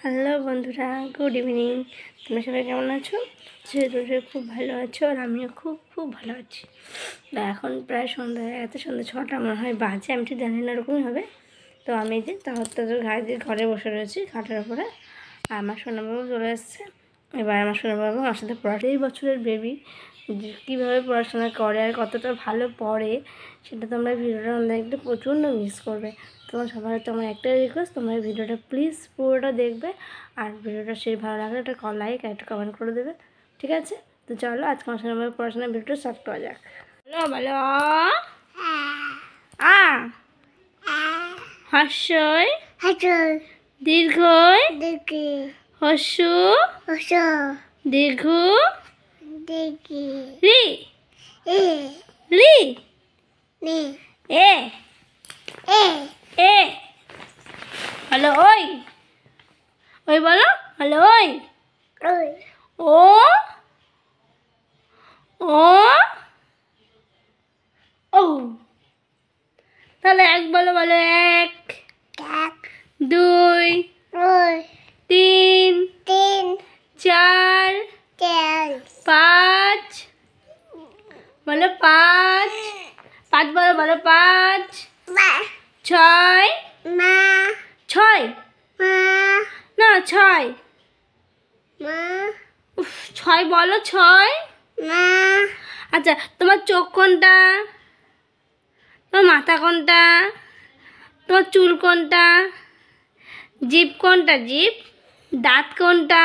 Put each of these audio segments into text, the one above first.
Hello বন্ধুরা, good evening. তোমরা সবাই কেমন আছো? যেহেতু খুব ভালো আছো আর আমিও খুব ভালো আছি। এখন প্রায় সন্ধ্যা হয়ে গেছে, সন্ধ্যা 6টা মনে হয় বাজে, আমি ঠিক জানি না, এরকমই হবে। তো আমি যে তাহলে ঘরে বসে রয়েছি খাটের উপরে, আর আমার সোনাবাবু চলে এসছে। এবার আমার সোনাবাবু আমার সাথে পড়াতে, এই বছরের বেবি কীভাবে পড়াশোনা করে আর কতটা ভালো পড়ে সেটা তোমরা ভিডিওটা দেখতে প্রচণ্ড মিস করবে। তোমার সবার হচ্ছে আমার একটাই রিকোয়েস্ট, তোমরা ভিডিওটা প্লিজ পুরোটা দেখবে, আর ভিডিওটা সেই ভালো লাগলে একটা লাইক আর একটা কমেন্ট করে দেবে, ঠিক আছে? তো চলো আজকে আমার সঙ্গে পড়াশোনার ভিডিওটা স্টার্ট করা যাক। বলো আ হর্ষই দীর্ঘই হর্ষু দীর্ঘ রি লি এ এ হ্যালো ওই বলো, হ্যালো ওই ও ও তাহলে এক বলো, এক দুই তিন চার পাঁচ বলো, পাঁচ বলো, পাঁচ ছয় না ছয় ছয় বলো, ছয়। আচ্ছা, তোমার চোখ কোনটা? তোমার মাথা কোনটা? তোমার চুল কোনটা? জিভ কোনটা? জিভ। দাঁত কোনটা?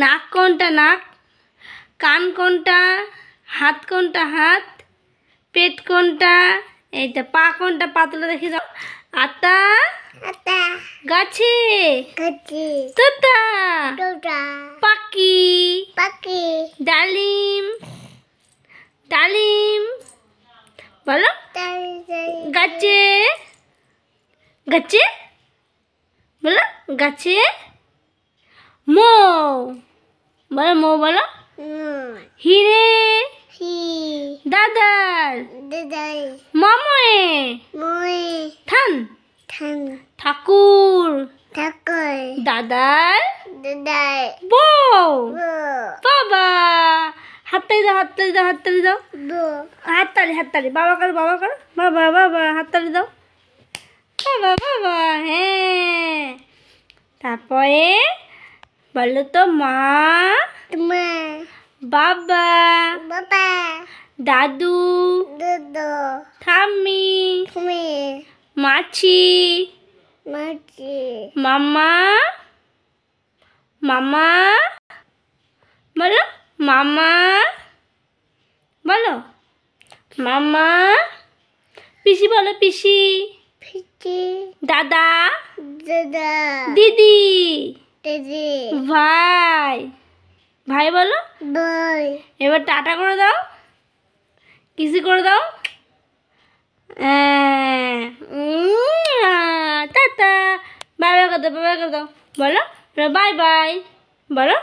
নাক কোনটা? নাক। কান কোনটা? হাত কোনটা? হাত। পেট কোনটা? এইটা। পা কোনটা? পাতলা দেখে দাও। আতা গাছে তোতা পাখি ডালিম বলো, গাছে বলো, গাছে মৌ বলো, হিরে দাদার মাময়ে থান ঠাকুর দাদার বউ বাবা। হাততালি দাও হাততালি বাবা করো বাবা হাততালি দাও বাবা। হ্যাঁ, তারপরে বলো তো মা বাবা দাদু ঠাম্মি মাছি মামা বলো, মামা পিসি বলো, পিসি দাদা দিদি ভাই বলো। এবার টাটা করে দাও, কিসি করে দাও। টাটা বাই করে দাও বলো, বাই বলো।